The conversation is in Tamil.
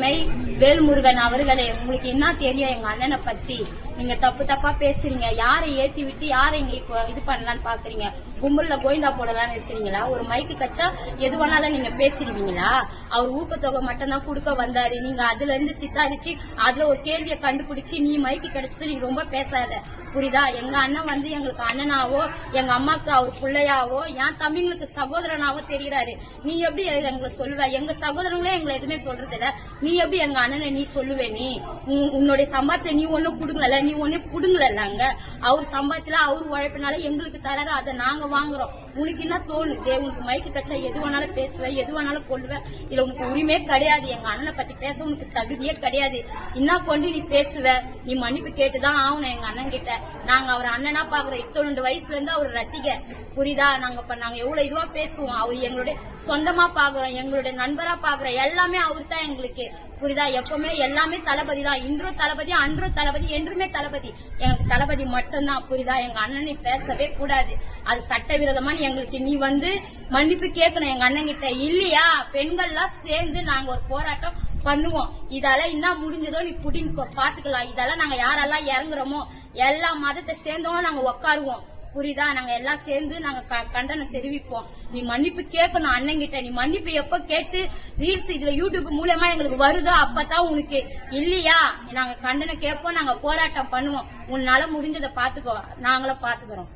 மெய் வேல்முருகன் அவர்களே, உங்களுக்கு என்ன தெரியும் எங்க அண்ணனை பத்தி? நீங்க தப்பா பேசுறீங்க. யாரை ஏத்தி விட்டு யாரை இங்க இது பண்ணலான்னு பாக்குறீங்க? கும்பல்ல கோயந்தா போடலான்னு இருக்கிறீங்களா? ஒரு மைக்கு கச்சா எது வேணாலும் நீங்க பேசிடுவீங்களா? அவர் ஊக்கத்தொகை மட்டும் தான் கொடுக்க வந்தாரு. நீங்க அதுல இருந்து சித்தாரிச்சு அதுல ஒரு கேள்வியை கண்டுபிடிச்சு நீ மைக்கு கிடைச்சது நீ ரொம்ப பேசாத, புரியுதா? எங்க அண்ணன் வந்து எங்களுக்கு அண்ணனாவோ எங்க அம்மாக்கு அவர் பிள்ளையாவோ என் தம்பிங்களுக்கு சகோதரனாவோ தெரிகிறாரு. நீ எப்படி எங்களை சொல்லுவ? எங்க சகோதரங்களே எங்களை எதுவுமே சொல்றது இல்ல. நீ எப்படி எங்க அண்ணனை நீ சொல்லுவே? நீ உன்னுடைய சம்பாத்தில நீ ஒன்னும் குடுங்கல, நீ ஒன்னும் புடுங்கல. அவர் சம்பாத்தில அவர் உழைப்பினால எங்களுக்கு தராரு, அதை நாங்க வாங்குறோம். உனக்கு என்ன தோணுது? உனக்கு மைக்கு கச்சா எது வேணாலும் பேசுவ, எது வேணாலும் கொள்ளுவ. இதுல உனக்கு உரிமையே கிடையாது. எங்க அண்ணனை பத்தி பேச உனக்கு தகுதியே கிடையாது. என்ன கொண்டு நீ பேசுவ? நீ மன்னிப்பு கேட்டுதான் ஆகணும் எங்க அண்ணன் கிட்ட. நாங்க அவர் அண்ணனா பாக்குறோம். 92 வயசுல இருந்து அவர் ரசிகர், புரியுதா? நாங்க எவ்வளவு இதுவா பேசுவோம். அவர் எங்களுடைய சொந்தமா பாக்குறோம், எங்களுடைய நண்பரா பாக்குறோம். எல்லாமே அவர் தான் எங்களுக்கு, புரியுதா? எப்பவுமே எல்லாமே தளபதி தான். இன்றும் தளபதி, அன்றும் தளபதி, என்றுமே தளபதி. எங்களுக்கு தளபதி மட்டும்தான், புரியுதா? எங்க அண்ணனை பேசவே கூடாது. அது சட்டவிரோதமா எங்களுக்கு நீ வந்து மன்னிப்பு கேட்கணும் எங்க அண்ணன் கிட்ட. இல்லையா பெண்கள்லாம் சேர்ந்து நாங்க ஒரு போராட்டம் பண்ணுவோம். இதெல்லாம் என்ன முடிஞ்சதோ நீ புடிங்க பாத்துக்கலாம். இதெல்லாம் நாங்க யாரெல்லாம் இறங்குறோமோ எல்லா மதத்தை சேர்ந்தோம் நாங்க உட்காருவோம், புரியுதா? நாங்க எல்லாம் சேர்ந்து நாங்க கண்டனம் தெரிவிப்போம். நீ மன்னிப்பு கேட்கணும் அண்ணன் கிட்ட. நீ மன்னிப்பு எப்ப கேட்டு ரீல்ஸ் இதுல யூடியூப் மூலமா எங்களுக்கு வருதோ அப்பதான் உனக்கு. இல்லையா நாங்க கண்டனம் கேட்போம், நாங்க போராட்டம் பண்ணுவோம். உன்னால முடிஞ்சதை பாத்துக்கோ, நாங்களும் பாத்துக்கிறோம்.